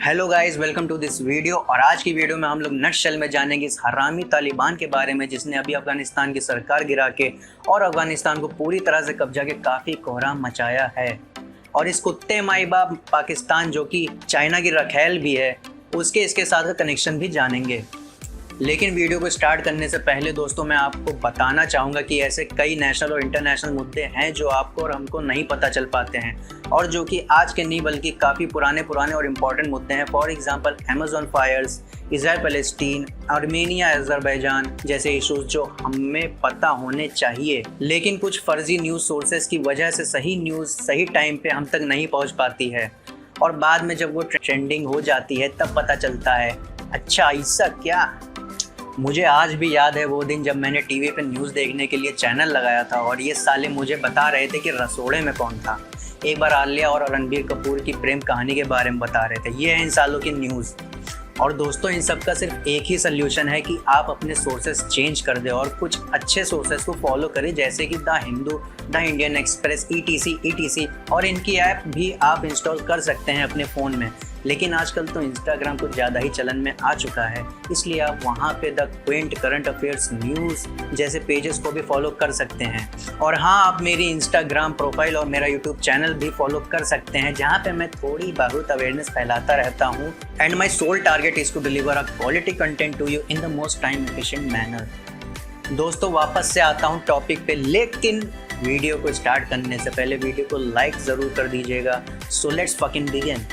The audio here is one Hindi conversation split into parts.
Hello guys, welcome to this video. और आज की वीडियो में हम लोग नटशेल में जानेंगे इस हरामी तालिबान के बारे में जिसने अभी अफगानिस्तान की सरकार गिरा के और अफगानिस्तान को पूरी तरह से कब्जा के काफ़ी कोहराम मचाया है। और इस कुत्ते माई बाप पाकिस्तान जो कि चाइना की रखेल भी है, उसके इसके साथ का कनेक्शन भी जानेंगे। लेकिन वीडियो को स्टार्ट करने से पहले दोस्तों मैं आपको बताना चाहूँगा कि ऐसे कई नेशनल और इंटरनेशनल मुद्दे हैं जो आपको और हमको नहीं पता चल पाते हैं और जो कि आज के नहीं बल्कि काफ़ी पुराने और इम्पॉर्टेंट मुद्दे हैं। For example Amazon fires, Israel Palestine, Armenia Azerbaijan जैसे इशूज़ जो हमें पता होने चाहिए, लेकिन कुछ फर्जी न्यूज़ सोर्सेज की वजह से सही न्यूज़ सही टाइम पे हम तक नहीं पहुंच पाती है और बाद में जब वो ट्रेंडिंग हो जाती है तब पता चलता है अच्छा ऐसा क्या। मुझे आज भी याद है वो दिन जब मैंने टीवी पे न्यूज़ देखने के लिए चैनल लगाया था और ये साले मुझे बता रहे थे कि रसोड़े में कौन था। एक बार आलिया और रणबीर कपूर की प्रेम कहानी के बारे में बता रहे थे। ये है इन सालों की न्यूज़। और दोस्तों इन सब का सिर्फ एक ही सल्यूशन है कि आप अपने सोर्सेस चेंज कर दें और कुछ अच्छे सोर्सेस को फॉलो करें जैसे कि the Hindu, the Indian express, ETC और इनकी ऐप भी आप इंस्टॉल कर सकते हैं अपने फ़ोन में। लेकिन आजकल तो इंस्टाग्राम कुछ ज़्यादा ही चलन में आ चुका है, इसलिए आप वहाँ पे the Quint current affairs news जैसे पेजेस को भी फॉलो कर सकते हैं। और हाँ, आप मेरी इंस्टाग्राम प्रोफाइल और मेरा यूट्यूब चैनल भी फॉलो कर सकते हैं जहाँ पे मैं थोड़ी बहुत अवेयरनेस फैलाता रहता हूँ। And my sole target is to deliver a quality content to you in the most time efficient manner. दोस्तों वापस से आता हूँ टॉपिक पे, लेकिन वीडियो को स्टार्ट करने से पहले वीडियो को लाइक ज़रूर कर दीजिएगा। So let's fucking begin.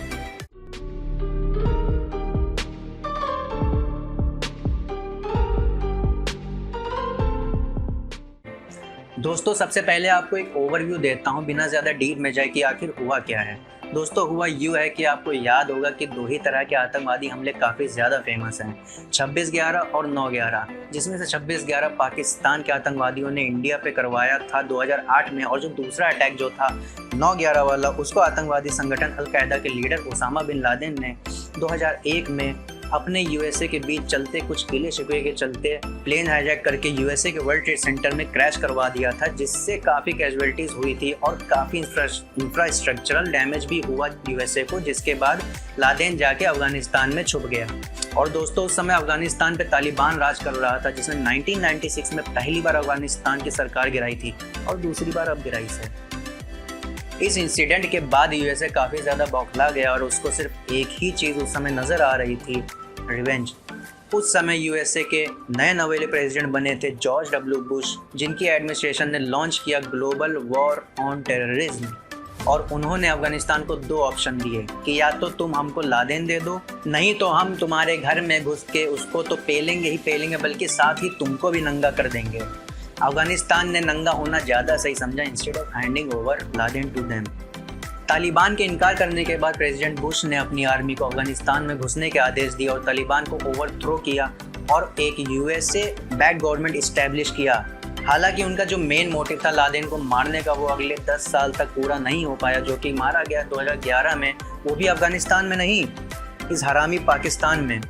दोस्तों सबसे पहले आपको एक ओवरव्यू देता हूं बिना ज़्यादा डीप में जाए कि आखिर हुआ क्या है। दोस्तों हुआ यूँ है कि आपको याद होगा कि दो ही तरह के आतंकवादी हमले काफ़ी ज़्यादा फेमस हैं, 26/11 और 9/11, जिसमें से 26/11 पाकिस्तान के आतंकवादियों ने इंडिया पे करवाया था 2008 में, और जो दूसरा अटैक जो था 9/11 वाला उसको आतंकवादी संगठन अलकायदा के लीडर ओसामा बिन लादेन ने 2001 में अपने USA के बीच चलते कुछ गिले शिकवे के चलते प्लेन हाईजैक करके USA के वर्ल्ड ट्रेड सेंटर में क्रैश करवा दिया था, जिससे काफ़ी कैजुअलिटीज़ हुई थी और काफ़ी इंफ्रास्ट्रक्चरल डैमेज भी हुआ USA को, जिसके बाद लादेन जाके अफगानिस्तान में छुप गया। और दोस्तों उस समय अफगानिस्तान पे तालिबान राज कर रहा था, जिसने 1996 में पहली बार अफगानिस्तान की सरकार गिराई थी और दूसरी बार अब गिराई है। इस इंसिडेंट के बाद USA काफ़ी ज़्यादा बौखला गया और उसको सिर्फ एक ही चीज़ उस समय नज़र आ रही थी, रिवेंज। उस समय USA के नए नवेले प्रेसिडेंट बने थे जॉर्ज W. बुश, जिनकी एडमिनिस्ट्रेशन ने लॉन्च किया ग्लोबल वॉर ऑन टेररिज्म। और उन्होंने अफगानिस्तान को दो ऑप्शन दिए कि या तो तुम हमको लादेन दे दो, नहीं तो हम तुम्हारे घर में घुस के उसको तो पेलेंगे ही पेलेंगे बल्कि साथ ही तुमको भी नंगा कर देंगे। अफगानिस्तान ने नंगा होना ज़्यादा सही समझा instead of handing over Laden to them. Taliban के इनकार करने के बाद प्रेसिडेंट बुश ने अपनी आर्मी को अफगानिस्तान में घुसने के आदेश दिए और तालिबान को ओवरथ्रो किया और एक USA बैक गवर्नमेंट इस्टेब्लिश किया। हालांकि उनका जो मेन मोटिव था लादेन को मारने का, वो अगले 10 साल तक पूरा नहीं हो पाया, जो कि मारा गया 2011 में, वो भी अफगानिस्तान में नहीं, इस हरामी पाकिस्तान में।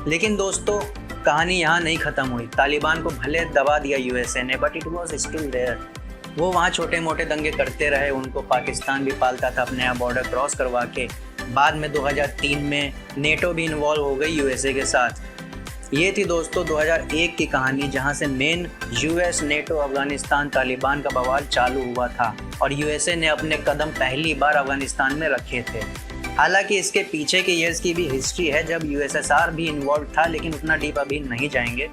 लेकिन दोस्तों कहानी यहाँ नहीं ख़त्म हुई। तालिबान को भले दबा दिया USA ने, but it was still there. वो वहाँ छोटे मोटे दंगे करते रहे, उनको पाकिस्तान भी पालता था अपने यहाँ बॉर्डर क्रॉस करवा के। बाद में 2003 में नेटो भी इन्वॉल्व हो गई USA के साथ। ये थी दोस्तों 2001 की कहानी, जहाँ से main US, NATO, Afghanistan, Taliban का बवाल चालू हुआ था और USA ने अपने कदम पहली बार अफगानिस्तान में रखे थे। हालांकि इसके पीछे के ईयर्स की भी हिस्ट्री है जब USSR भी इन्वॉल्व था, लेकिन उतना डीप अभी नहीं जाएंगे।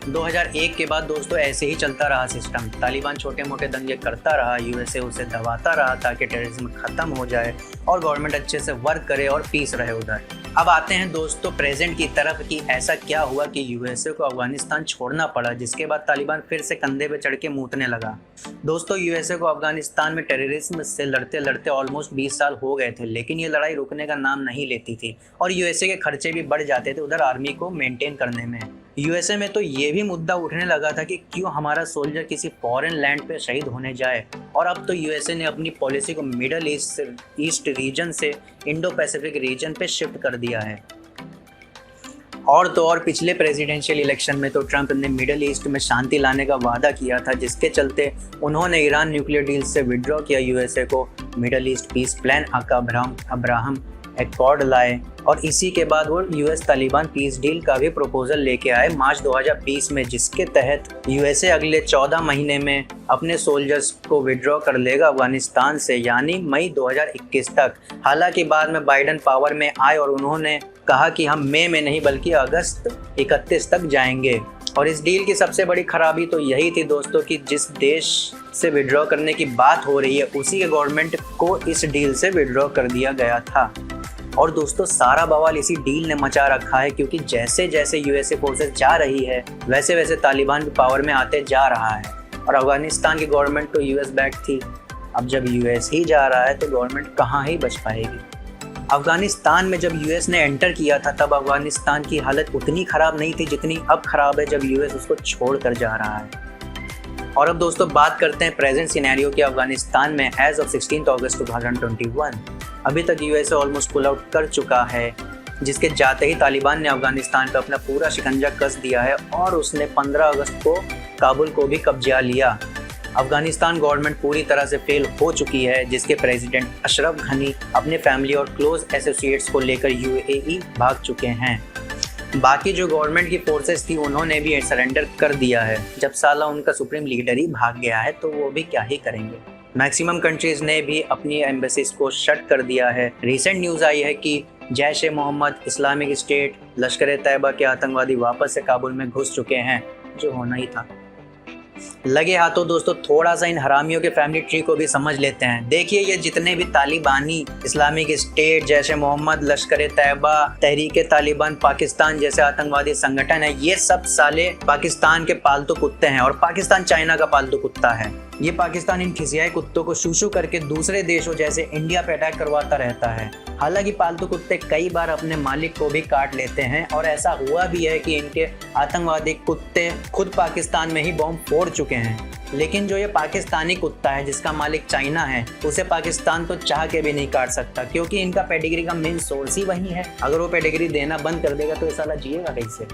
2001 के बाद दोस्तों ऐसे ही चलता रहा सिस्टम। तालिबान छोटे मोटे दंगे करता रहा, USA उसे दबाता रहा ताकि टेररिज्म ख़त्म हो जाए और गवर्नमेंट अच्छे से वर्क करे और पीस रहे उधर। अब आते हैं दोस्तों प्रेजेंट की तरफ कि ऐसा क्या हुआ कि USA को अफगानिस्तान छोड़ना पड़ा, जिसके बाद तालिबान फिर से कंधे पे चढ़ के मूतने लगा। दोस्तों USA को अफगानिस्तान में टेररिज्म से लड़ते लड़ते ऑलमोस्ट 20 साल हो गए थे, लेकिन ये लड़ाई रुकने का नाम नहीं लेती थी और USA के खर्चे भी बढ़ जाते थे उधर आर्मी को मेंटेन करने में। USA में तो ये भी मुद्दा उठने लगा था कि क्यों हमारा सोल्जर किसी फॉरेन लैंड पे शहीद होने जाए। और अब तो USA ने अपनी पॉलिसी को मिडल ईस्ट रीजन से इंडो पैसिफिक रीजन पे शिफ्ट कर दिया है। और तो और पिछले प्रेसिडेंशियल इलेक्शन में तो ट्रंप ने मिडल ईस्ट में शांति लाने का वादा किया था, जिसके चलते उन्होंने ईरान न्यूक्लियर डील से विड्रॉ किया USA को मिडल ईस्ट पीस प्लान आका अब्राहम एकॉर्ड लाए और इसी के बाद वो यूएस तालिबान पीस डील का भी प्रपोजल लेके आए मार्च 2020 में, जिसके तहत यूएसए अगले 14 महीने में अपने सोल्जर्स को विड्रॉ कर लेगा अफगानिस्तान से, यानी मई 2021 तक। हालांकि बाद में बाइडेन पावर में आए और उन्होंने कहा कि हम मई में नहीं बल्कि अगस्त 31 तक जाएंगे। और इस डील की सबसे बड़ी खराबी तो यही थी दोस्तों कि जिस देश से विड्रॉ करने की बात हो रही है उसी के गवर्नमेंट को इस डील से विड्रॉ कर दिया गया था। और दोस्तों सारा बवाल इसी डील ने मचा रखा है, क्योंकि जैसे जैसे यूएसए फोर्सेस जा रही है वैसे वैसे तालिबान भी पावर में आते जा रहा है। और अफगानिस्तान की गवर्नमेंट तो यूएस बैक थी, अब जब यूएस ही जा रहा है तो गवर्नमेंट कहाँ ही बच पाएगी। अफगानिस्तान में जब यूएस ने एंटर किया था तब अफगानिस्तान की हालत उतनी ख़राब नहीं थी जितनी अब ख़राब है जब यूएस उसको छोड़ कर जा रहा है। और अब दोस्तों बात करते हैं प्रेजेंट सिनेरियो की अफगानिस्तान में एज ऑफ 16 अगस्त 2021। अभी तक यूएसए ऑलमोस्ट पुल आउट कर चुका है, जिसके जाते ही तालिबान ने अफगानिस्तान पर अपना पूरा शिकंजा कस दिया है और उसने 15 अगस्त को काबुल को भी कब्जा लिया। अफगानिस्तान गवर्नमेंट पूरी तरह से फेल हो चुकी है, जिसके प्रेसिडेंट अशरफ घनी अपने फैमिली और क्लोज एसोसिएट्स को लेकर यूएई भाग चुके हैं। बाकी जो गवर्नमेंट की फोर्सेस थी उन्होंने भी सरेंडर कर दिया है। जब साला उनका सुप्रीम लीडर ही भाग गया है तो वो भी क्या ही करेंगे। मैक्सिमम कंट्रीज ने भी अपनी एम्बेसीज को शट कर दिया है। रिसेंट न्यूज़ आई है कि जैश ए मोहम्मद, इस्लामिक स्टेट, लश्कर तैयबा के आतंकवादी वापस से काबुल में घुस चुके हैं, जो होना ही था। लगे हाथों दोस्तों थोड़ा सा इन हरामियों के फैमिली ट्री को भी समझ लेते हैं। देखिए ये जितने भी तालिबानी, इस्लामिक स्टेट, जैश ए मोहम्मद, लश्कर तैयबा, तहरीक तालिबान पाकिस्तान जैसे आतंकवादी संगठन है, ये सब साले पाकिस्तान के पालतू कुत्ते हैं और पाकिस्तान चाइना का पालतू कुत्ता है। ये पाकिस्तान इन खिसियाए कुत्तों को शू करके दूसरे देशों जैसे इंडिया पे अटैक करवाता रहता है। हालांकि पालतू कुत्ते कई बार अपने मालिक को भी काट लेते हैं और ऐसा हुआ भी है कि इनके आतंकवादी कुत्ते खुद पाकिस्तान में ही बॉम्ब फोड़ चुके हैं। लेकिन जो ये पाकिस्तानी कुत्ता है जिसका मालिक चाइना है, उसे पाकिस्तान तो चाह के भी नहीं काट सकता, क्योंकि इनका पेडिग्री का मेन सोर्स ही वही है। अगर वो पेडिग्री देना बंद कर देगा तो ये साला जिएगा कैसे।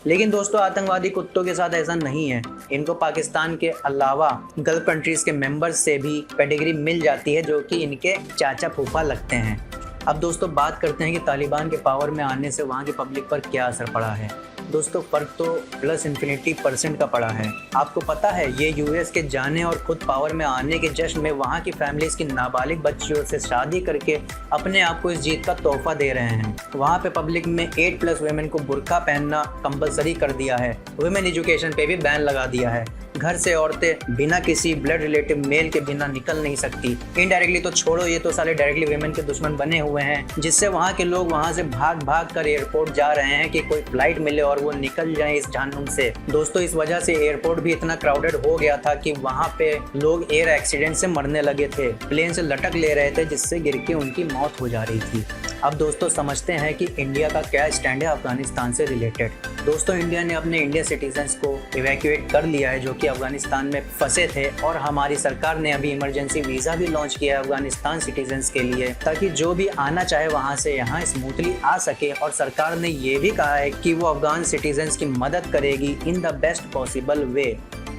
लेकिन दोस्तों आतंकवादी कुत्तों के साथ ऐसा नहीं है। इनको पाकिस्तान के अलावा गल्फ कंट्रीज के मेंबर्स से भी पेडिग्री मिल जाती है, जो कि इनके चाचा फूफा लगते हैं। अब दोस्तों बात करते हैं कि तालिबान के पावर में आने से वहाँ की पब्लिक पर क्या असर पड़ा है। दोस्तों फर्क तो +% का पड़ा है। आपको पता है ये यूएस के जाने और खुद पावर में आने के जश्न में वहाँ की फैमिलीज की नाबालिग बच्चियों से शादी करके अपने आप को इस जीत का तोहफा दे रहे हैं। वहाँ पे पब्लिक में 8+ वुमेन को बुर्का पहनना कंपलसरी कर दिया है। वुमेन एजुकेशन पे भी बैन लगा दिया है। घर से औरतें बिना किसी ब्लड रिलेटिव मेल के बिना निकल नहीं सकती। इनडायरेक्टली तो छोड़ो, ये तो साले डायरेक्टली वुमेन के दुश्मन बने हुए हैं, जिससे वहाँ के लोग वहाँ से भाग भाग कर एयरपोर्ट जा रहे हैं कि कोई फ्लाइट मिले और वो निकल जाए इस जहन्नुम से। दोस्तों इस वजह से एयरपोर्ट भी इतना क्राउडेड हो गया था कि वहाँ पे लोग एयर एक्सीडेंट से मरने लगे थे, प्लेन से लटक ले रहे थे, जिससे गिर के उनकी मौत हो जा रही थी। अब दोस्तों समझते हैं कि इंडिया का क्या स्टैंड है अफगानिस्तान से रिलेटेड। दोस्तों इंडिया ने अपने इंडियन सिटीजन्स को इवैक्यूएट कर लिया है जो कि अफगानिस्तान में फंसे थे, और हमारी सरकार ने अभी इमरजेंसी वीज़ा भी लॉन्च किया है अफगानिस्तान सिटीजन्स के लिए, ताकि जो भी आना चाहे वहाँ से यहाँ स्मूथली आ सके। और सरकार ने ये भी कहा है कि वो अफगान सिटीजन्स की मदद करेगी in the best possible way,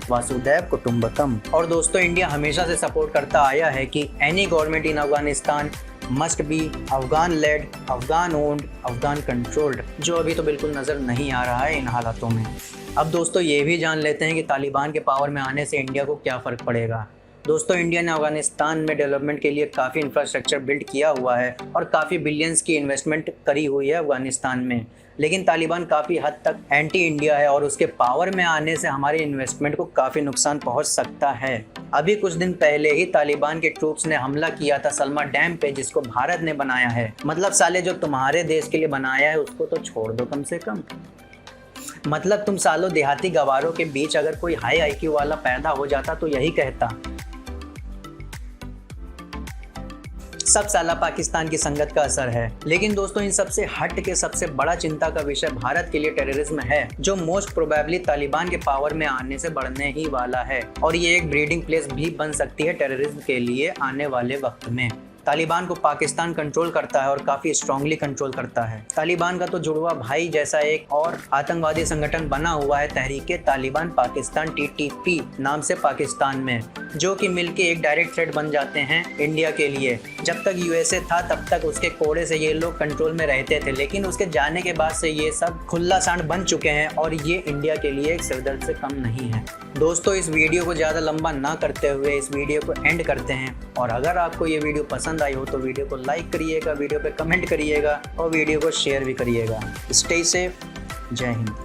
वासुदेव कुटुंबकम। और दोस्तों इंडिया हमेशा से सपोर्ट करता आया है कि any government in Afghanistan must be Afghan led, Afghan owned, Afghan controlled, जो अभी तो बिल्कुल नज़र नहीं आ रहा है इन हालातों में। अब दोस्तों ये भी जान लेते हैं कि तालिबान के पावर में आने से इंडिया को क्या फ़र्क पड़ेगा। दोस्तों इंडिया ने अफगानिस्तान में डेवलपमेंट के लिए काफ़ी इंफ्रास्ट्रक्चर बिल्ड किया हुआ है और काफ़ी बिलियंस की इन्वेस्टमेंट करी हुई है अफगानिस्तान में। लेकिन तालिबान काफ़ी हद तक एंटी इंडिया है और उसके पावर में आने से हमारे इन्वेस्टमेंट को काफ़ी नुकसान पहुंच सकता है। अभी कुछ दिन पहले ही तालिबान के ट्रूप्स ने हमला किया था सलमा डैम पे, जिसको भारत ने बनाया है। मतलब साले जो तुम्हारे देश के लिए बनाया है उसको तो छोड़ दो कम से कम। मतलब तुम सालों देहाती गवारों के बीच अगर कोई हाई IQ वाला पैदा हो जाता तो यही कहता, सब साला पाकिस्तान की संगत का असर है। लेकिन दोस्तों इन सबसे हट के सबसे बड़ा चिंता का विषय भारत के लिए टेररिज्म है, जो मोस्ट प्रोबेबली तालिबान के पावर में आने से बढ़ने ही वाला है, और ये एक ब्रीडिंग प्लेस भी बन सकती है टेररिज्म के लिए आने वाले वक्त में। तालिबान को पाकिस्तान कंट्रोल करता है और काफ़ी स्ट्रांगली कंट्रोल करता है। तालिबान का तो जुड़वा भाई जैसा एक और आतंकवादी संगठन बना हुआ है तहरीके तालिबान पाकिस्तान TTP नाम से पाकिस्तान में, जो कि मिलके एक डायरेक्ट थ्रेट बन जाते हैं इंडिया के लिए। जब तक USA था तब तक उसके कोड़े से ये लोग कंट्रोल में रहते थे, लेकिन उसके जाने के बाद से ये सब खुला सांड बन चुके हैं और ये इंडिया के लिए एक सिरदर्द से कम नहीं है। दोस्तों, इस वीडियो को ज़्यादा लंबा ना करते हुए इस वीडियो को एंड करते हैं, और अगर आपको ये वीडियो पसंद आई हो तो वीडियो को लाइक करिएगा, वीडियो पे कमेंट करिएगा और वीडियो को शेयर भी करिएगा। Stay safe. जय हिंद।